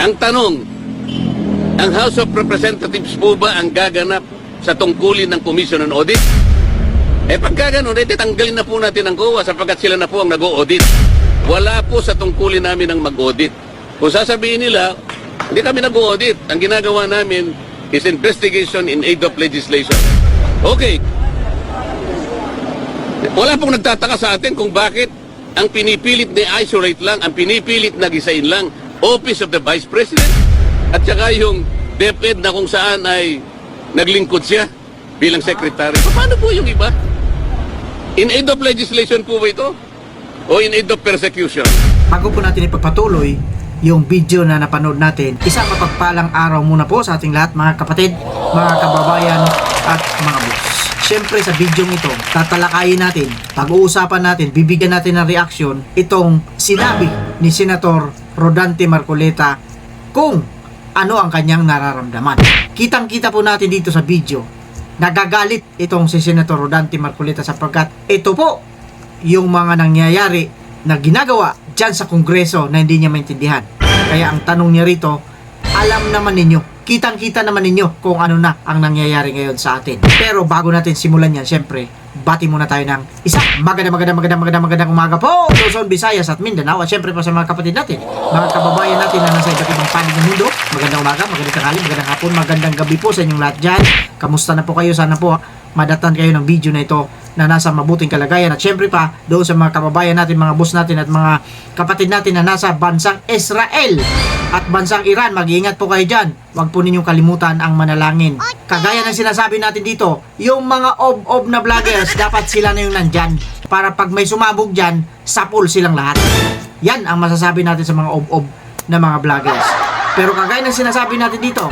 Ang tanong, ang House of Representatives po ba ang gaganap sa tungkulin ng Commission on Audit? Pagka ganun, tanggalin na po natin ang COA sapagkat sila na po ang nag-o-audit. Wala po sa tungkulin namin ang mag-audit. Kung sasabihin nila, hindi kami nag-audit. Ang ginagawa namin is investigation in aid of legislation. Okay. Wala pong nagtataka sa atin kung bakit ang pinipilit na isolate lang, ang pinipilit na gisain lang, Office of the Vice President. At saka yung DepEd na kung saan ay naglingkod siya bilang secretary. Paano po yung iba? In aid of legislation po ba ito? O in aid of persecution? Bago po natin ipagpatuloy yung video na napanood natin, isang mapagpalang araw muna po sa ating lahat, mga kapatid, mga kababayan at mga boss. Siyempre sa video ito, tatalakayin natin, pag-uusapan natin, bibigyan natin ng reaksyon itong sinabi ni Senator Rodante Marcoleta kung ano ang kanyang nararamdaman. Kitang-kita po natin dito sa video, nagagalit itong si Senator Rodante Marcoleta sapagkat ito po yung mga nangyayari na ginagawa dyan sa Kongreso na hindi niya maintindihan. Kaya ang tanong niya rito, alam naman ninyo, kitang-kita naman ninyo kung ano na ang nangyayari ngayon sa atin. Pero bago natin simulan yan, syempre, bati muna tayo ng isang magandang umaga po, Luzon, Visayas at Mindanao. At syempre pa sa mga kapatid natin, mga kababayan natin na nasa iba't ibang panig ng mundo. Magandang umaga, magandang tanghali, magandang hapon, magandang gabi po sa inyong lahat dyan. Kamusta na po kayo? Sana po madatan kayo ng video na ito na nasa mabuting kalagayan. At syempre pa doon sa mga kababayan natin, mga boss natin at mga kapatid natin na nasa bansang Israel at bansang Iran, mag-iingat po kayo dyan. Huwag po ninyong kalimutan ang manalangin. Kagaya ng sinasabi natin dito, yung mga ob-ob na vloggers, dapat sila na yung nandyan para pag may sumabog dyan, sapul silang lahat. Yan ang masasabi natin sa mga ob-ob na mga vloggers. Pero kagaya ng sinasabi natin dito,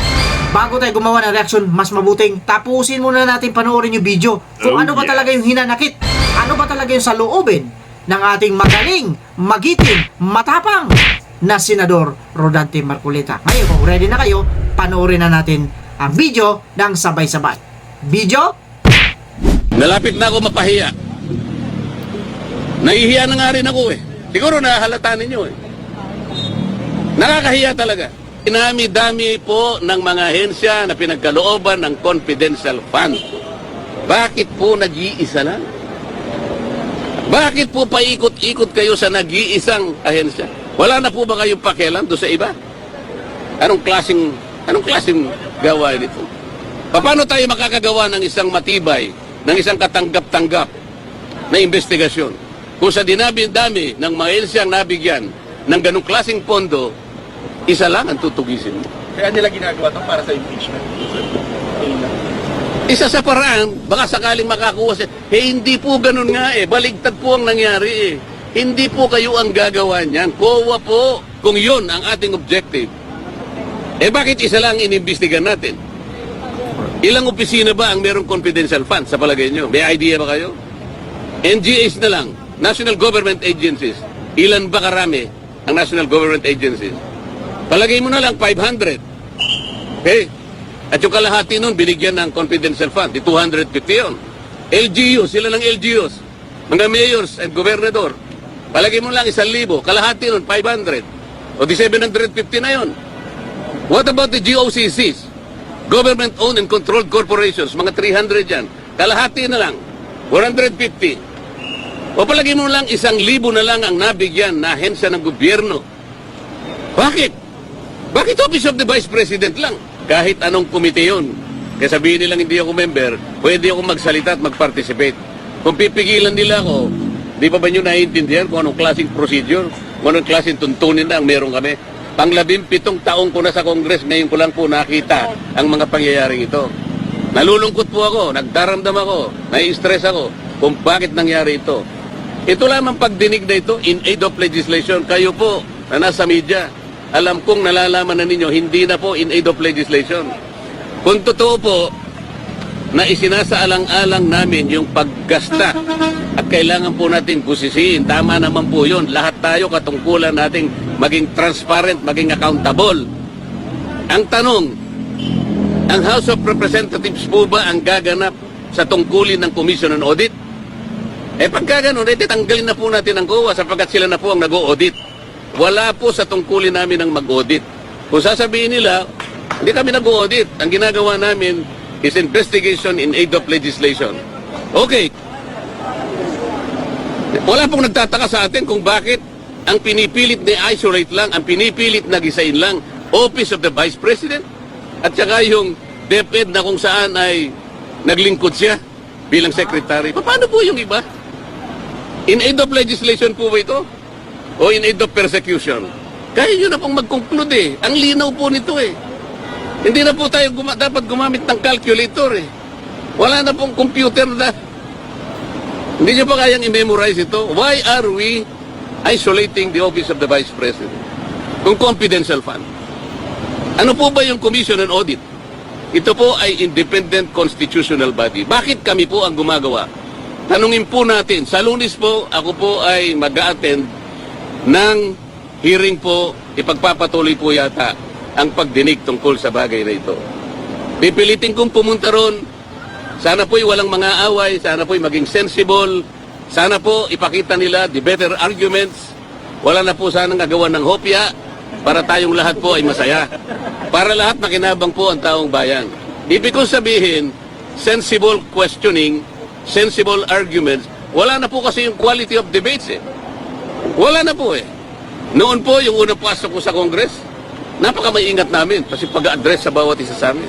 bago tayo gumawa ng reaction, mas mabuting tapusin muna natin panoorin yung video kung ano ba talaga yung hinanakit, ano ba talaga yung saloobin ng ating magaling, magiting, matapang na Senador Rodante Marcoleta. Ngayon, kung ready na kayo, panoorin na natin ang video ng sabay-sabay. Video? Malapit na ako mapahiya. Nahihiya na nga rin ako eh. Siguro nahalata ninyo eh. Nakakahiya talaga. Inami-dami po ng mga ahensya na pinagkalooban ng confidential fund. Bakit po nag-iisa lang? Bakit po paikot-ikot kayo sa nag-iisang ahensya? Wala na po ba kayong pakialam doon sa iba? Anong klaseng gawain ito? Paano tayo makakagawa ng isang matibay, ng isang katanggap-tanggap na investigasyon? Kung sa dinami-dami ng mga ahensyang nabigyan ng ganong klaseng pondo, isa lang ang tutugisin mo. Kaya nila ginagawa ito para sa impeachment. Isa sa paraan, baka sakaling makakuha siya. Hindi po ganun nga eh. Baligtad po ang nangyari eh. Hindi po kayo ang gagawa niyan. COA po, kung yun ang ating objective. Bakit isa lang inimbestigan natin? Ilang opisina ba ang merong confidential fund sa palagay nyo? May idea ba kayo? NGAs na lang, National Government Agencies. Ilan ba karami ang National Government Agencies? Palagay mo na lang 500. Okay? At yung kalahati nun, binigyan ng confidential fund. Di 250 yun. LGUs, sila ng LGUs. Mga mayors and gobernador. Palagay mo lang 1,000. Kalahati nun, 500. O di 750 na yun. What about the GOCCs? Government-owned and controlled corporations. Mga 300 yan. Kalahati na lang. 150. O palagay mo lang 1,000 na lang ang nabigyan na ahensya ng gobyerno. Bakit? Bakit Office of the Vice President lang? Kahit anong komite yun. Kaya sabihin nilang hindi ako member, pwede ako magsalita at mag-participate. Kung pipigilan nila ako, di pa ba nyo naiintindihan kung anong klaseng procedure, kung anong klaseng tuntunin na ang meron kami? Pang-17 taong ko na sa Congress, ngayon ko lang po nakita ang mga pangyayaring ito. Nalulungkot po ako, nagdaramdam ako, nai-stress ako kung bakit nangyari ito. Ito lamang pagdinig na ito, in aid of legislation, kayo po na nasa media, alam kong nalalaman na ninyo, hindi na po in aid of legislation. Kung totoo po, na isinasaalang-alang namin yung paggasta at kailangan po natin kusisiin. Tama naman po yun. Lahat tayo katungkulan nating maging transparent, maging accountable. Ang tanong, ang House of Representatives po ba ang gaganap sa tungkulin ng Commission on Audit? Pagka ganun, tanggalin na po natin ang COA sapagkat sila na po ang nag-o-audit. Wala po sa tungkulin namin ang mag-audit. Kung sasabihin nila, hindi kami nag-audit. Ang ginagawa namin is investigation in aid of legislation. Okay. Wala pong nagtataka sa atin kung bakit ang pinipilit na isolate lang, ang pinipilit na gisain lang, Office of the Vice President, at saka yung DepEd na kung saan ay naglingkod siya bilang secretary. Paano po yung iba? In aid of legislation po ba ito? O in aid of persecution? Kaya nyo na pong mag-conclude eh. Ang linaw po nito eh. Hindi na po tayo dapat gumamit ng calculator eh. Wala na pong computer na. Hindi nyo pa kayang i-memorize ito. Why are we isolating the Office of the Vice President? Kung confidential fund. Ano po ba yung Commission on Audit? Ito po ay independent constitutional body. Bakit kami po ang gumagawa? Tanungin po natin. Sa Lunes po, ako po ay mag-a-attend ng hearing po, ipagpapatuloy po yata ang pagdinig tungkol sa bagay na ito. Pipilitin kong pumunta ron. Sana po'y walang mga away, sana po'y maging sensible, sana po ipakita nila the better arguments, wala na po sanang gagawan ng hopya para tayong lahat po ay masaya. Para lahat makinabang po ang taong bayan. Ibig kong sabihin, sensible questioning, sensible arguments, wala na po kasi yung quality of debates eh. Wala na po eh. Noon po, yung unang pasok ko sa Congress, napaka-maingat namin kasi pag-address sa bawat isa sa amin.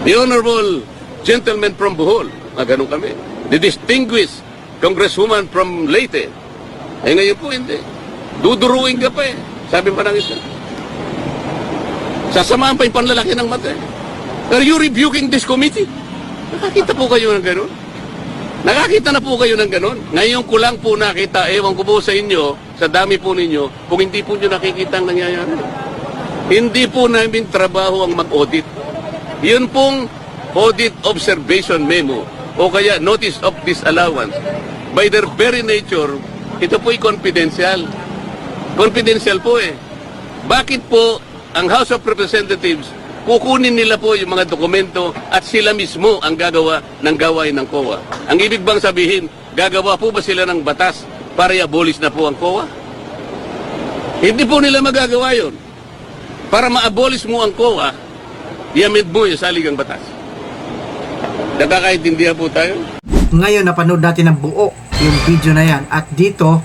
The Honorable Gentleman from Bohol, ganun kami. The distinguished Congresswoman from Leyte. Eh ngayon po hindi. Duduruin ka pa eh. Sabi pa ng isa. Sasamahan pa yung panlalaki ng mata eh. Are you rebuking this committee? Nakakita po kayo ng ganun? Nakakita na po kayo ng ganun? Ngayon ko lang po nakita, ewan ko po sa inyo, sa dami po ninyo, kung hindi po nyo nakikita ang nangyayari. Hindi po namin trabaho ang mag-audit. Yun pong audit observation memo o kaya notice of disallowance. By their very nature, ito po'y confidential. Confidential po eh. Bakit po ang House of Representatives kukunin nila po yung mga dokumento at sila mismo ang gagawa ng gawain ng COA? Ang ibig bang sabihin, gagawa po ba sila ng batas para i-abolish na po ang COA? Hindi po nila magagawa yun. Para ma-abolish mo ang COA, i-amend mo yung saligang batas. Nakakaintindihan po tayo? Ngayon napanood natin ng buo yung video na yan at dito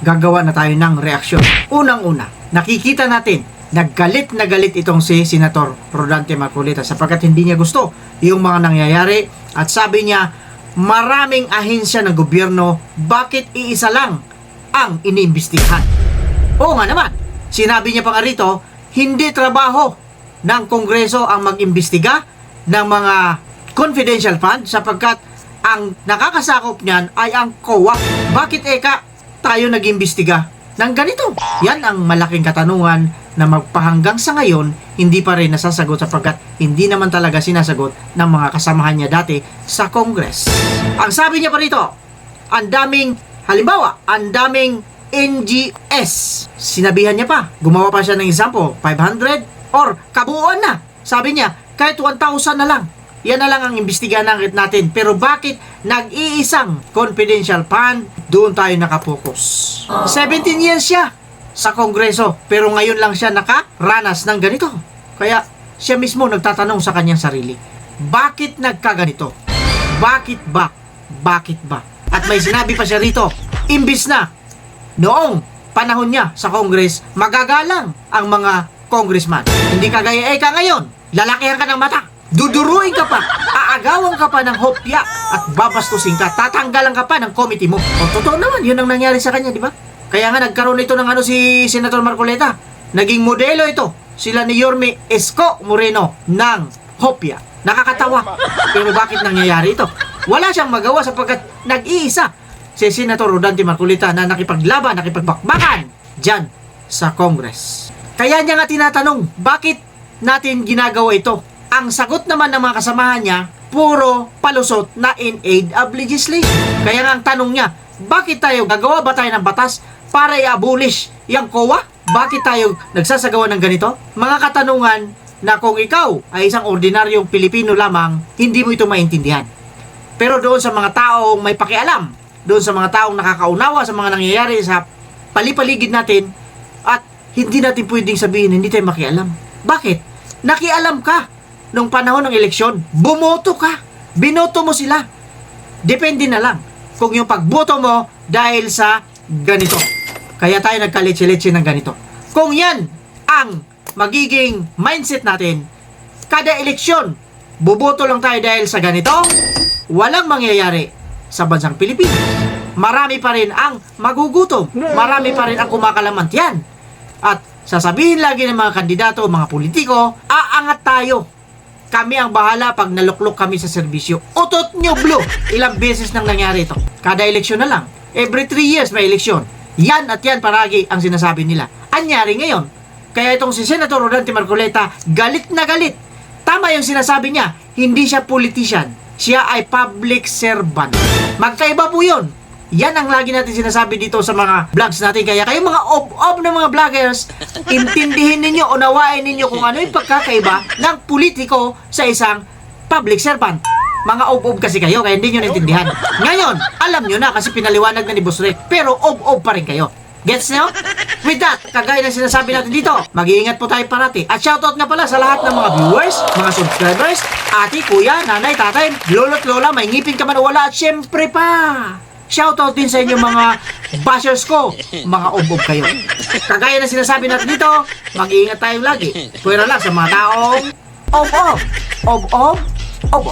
gagawa na tayo ng reaksyon. Unang-una, nakikita natin naggalit na galit itong si Senator Rodante Marcoleta sapagkat hindi niya gusto yung mga nangyayari at sabi niya maraming ahensya ng gobyerno, bakit iisa lang ang iniimbestigahan? Oo nga naman, sinabi niya pa nga rito, hindi trabaho ng Kongreso ang mag-imbestiga ng mga confidential fund sapagkat ang nakakasakop niyan ay ang COA. Bakit eka tayo nag-imbestiga ng ganito? Yan ang malaking katanungan na magpahanggang sa ngayon hindi pa rin nasasagot sapagkat hindi naman talaga sinasagot ng mga kasamahan niya dati sa Congress. Ang sabi niya pa rito, ang daming, halimbawa, ang daming NGS. Sinabihan niya pa, gumawa pa siya ng example, 500 or kabuuan na. Sabi niya, kahit 1,000 na lang. Yan na lang ang imbestigahan natin. Pero bakit nag-iisang confidential fund, doon tayo nakapokus. 17 years siya sa Kongreso, pero ngayon lang siya nakaranas ng ganito. Kaya siya mismo nagtatanong sa kanyang sarili, bakit nagkaganito? Bakit ba? Bakit ba? At may sinabi pa siya rito, imbis na noong panahon niya sa Congress, magagalang ang mga congressman. Hindi kagaya eka ngayon, lalakihan ka ng mata. Duduruin ka pa, aagawan ka pa ng hopya at babastusin ka, tatanggalan ka pa ng committee mo. O totoo naman, yun ang nangyari sa kanya, di ba? Kaya nga nagkaroon ito ng si Senator Marcoleta. Naging modelo ito, sila ni Yorme Esco Moreno ng hopya. Nakakatawa. Pero bakit nangyayari ito? Wala siyang magawa sapagkat nag-iisa si Senator Rodante Marcoleta na nakipaglaban, nakipagbakbakan dyan sa Congress. Kaya niya nga tinatanong, bakit natin ginagawa ito? Ang sagot naman ng mga kasamahan niya, puro palusot na in aid of legislation. Kaya nga ang tanong niya, bakit tayo gagawa ba tayo ng batas para i-abolish yung COA? Bakit tayo nagsasagawa ng ganito? Mga katanungan na kung ikaw ay isang ordinaryong Pilipino lamang, hindi mo ito maintindihan. Pero doon sa mga taong may pakialam, doon sa mga taong nakakaunawa sa mga nangyayari sa palipaligid natin, at hindi natin pwedeng sabihin hindi tayo makialam. Bakit? Nakialam ka nung panahon ng eleksyon. Bumoto ka. Binoto mo sila. Depende na lang kung yung pagboto mo dahil sa ganito. Kaya tayo nagkaletse-letse ng ganito. Kung yan ang magiging mindset natin, kada eleksyon, buboto lang tayo dahil sa ganito, walang mangyayari sa bansang Pilipinas. Marami pa rin ang magugutom. Marami pa rin ang kumakalamantyan. At sasabihin lagi ng mga kandidato, mga politiko, aangat tayo. Kami ang bahala pag naluklok kami sa serbisyo. Utot nyo, Blue! Ilang beses nang nangyari ito. Kada eleksyon na lang. Every 3 years may eleksyon. Yan at yan paragi ang sinasabi nila. Anyari ngayon. Kaya itong si Senator Rodante Marcoleta, galit na galit. Tama yung sinasabi niya, hindi siya politician. Siya ay public servant. Magkaiba po yun. Yan ang lagi natin sinasabi dito sa mga vlogs natin. Kaya kayo mga ob na mga vloggers, intindihin ninyo, unawain ninyo kung ano yung pagkakaiba ng politiko sa isang public servant. Mga ob kasi kayo, kaya hindi nyo naintindihan. Ngayon, alam nyo na kasi pinaliwanag na ni Boss Rick, pero ob pa rin kayo. Gets nyo? With that, kagaya ng sinasabi natin dito, mag-iingat po tayo parati. At shoutout nga pala sa lahat ng mga viewers, mga subscribers, ate, kuya, nanay, tatay, lolo't lola, may ngipin ka man o wala, at syempre pa, shoutout din sa inyo mga bashers ko, mga ob kayo. Kagaya ng sinasabi natin dito, mag-iingat tayo lagi. Pwera lang sa mga taong ob.